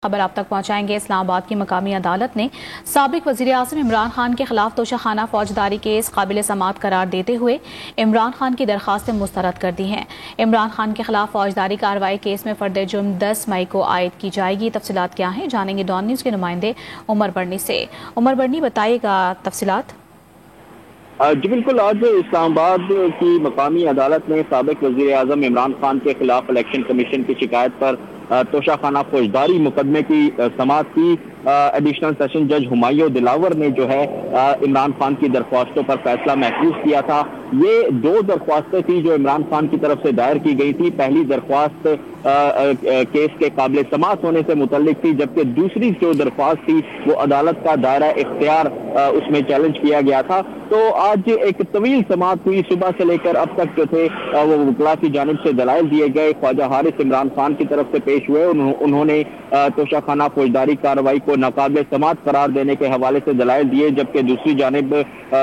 खबर आप तक पहुंचाएंगे। इस्लामाबाद की मकामी अदालत ने साबिक वज़ीर आज़म इमरान खान के खिलाफ तोशाखाना फौजदारी केस काबिल समाअत करार देते हुए इमरान खान की दरखास्तें मुस्तरद कर दी हैं। इमरान खान के खिलाफ फौजदारी कार्रवाई केस में फर्द जुर्म 10 मई को आयद की जाएगी। तफसीलात क्या हैं, जानेंगे डॉन न्यूज़ के नुमाइंदे उमर बर्नी से। उमर बर्नी, बताइएगा तफसीलात। जी बिल्कुल, आज इस्लामाबाद की मकामी अदालत ने साबिक वज़ीर आज़म इमरान खान के खिलाफ इलेक्शन कमीशन की शिकायत पर तोशाखाना फौजदारी मुकदमे की समाअत की। एडिशनल सेशन जज हुमायूं दिलावर ने जो है इमरान खान की दरख्वास्तों पर फैसला महफूज किया था। ये दो दरख्वास्तें थी जो इमरान खान की तरफ से दायर की गई थी। पहली दरख्वास्त केस के काबिल समाअत होने से मुतल्लिक थी, जबकि दूसरी जो दरख्वास्त थी वो अदालत का दायरा इख्तियार उसमें चैलेंज किया गया था। तो आज एक तवील समाअत हुई, सुबह से लेकर अब तक जो थे वो वकला की जानिब से दलाइल दिए गए। ख्वाजा हारिस इमरान खान की तरफ से पेश हुए। उन्होंने तोशाखाना फौजदारी कार्रवाई को नाकाबिल समाअत करार देने के हवाले से दलाइल दिए, जबकि दूसरी जानिब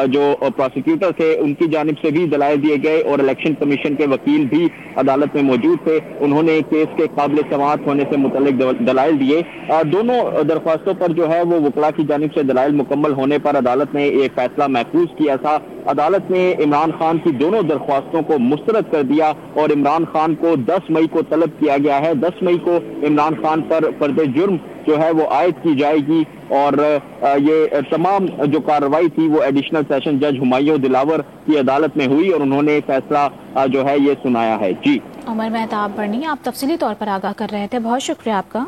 जो प्रोसिक्यूटर थे उनकी जानिब से भी दलाइल दिए गए और इलेक्शन कमीशन के वकील भी अदालत में मौजूद थे। उन्होंने केस के काबिल समाअत होने से मुतल्लिक दलाइल दिए। दोनों दरख्वास्तों पर जो है वो वकला की जानिब से दलाइल मुकम्मल होने पर अदालत ने एक फैसला महफूज किया था। अदालत ने इमरान खान की दोनों दरख्वास्तों को मुस्तरद कर दिया और इमरान खान को 10 मई को तलब किया गया है। 10 मई को इमरान खान पर फर्द जुर्म जो है वो आयद की जाएगी और ये तमाम जो कार्रवाई थी वो एडिशनल सेशन जज हुमायूं दिलावर की अदालत में हुई और उन्होंने फैसला जो है ये सुनाया है। जी उमर मेहताब बर्नी, आप तफसीली तौर पर आगाह कर रहे थे, बहुत शुक्रिया आपका।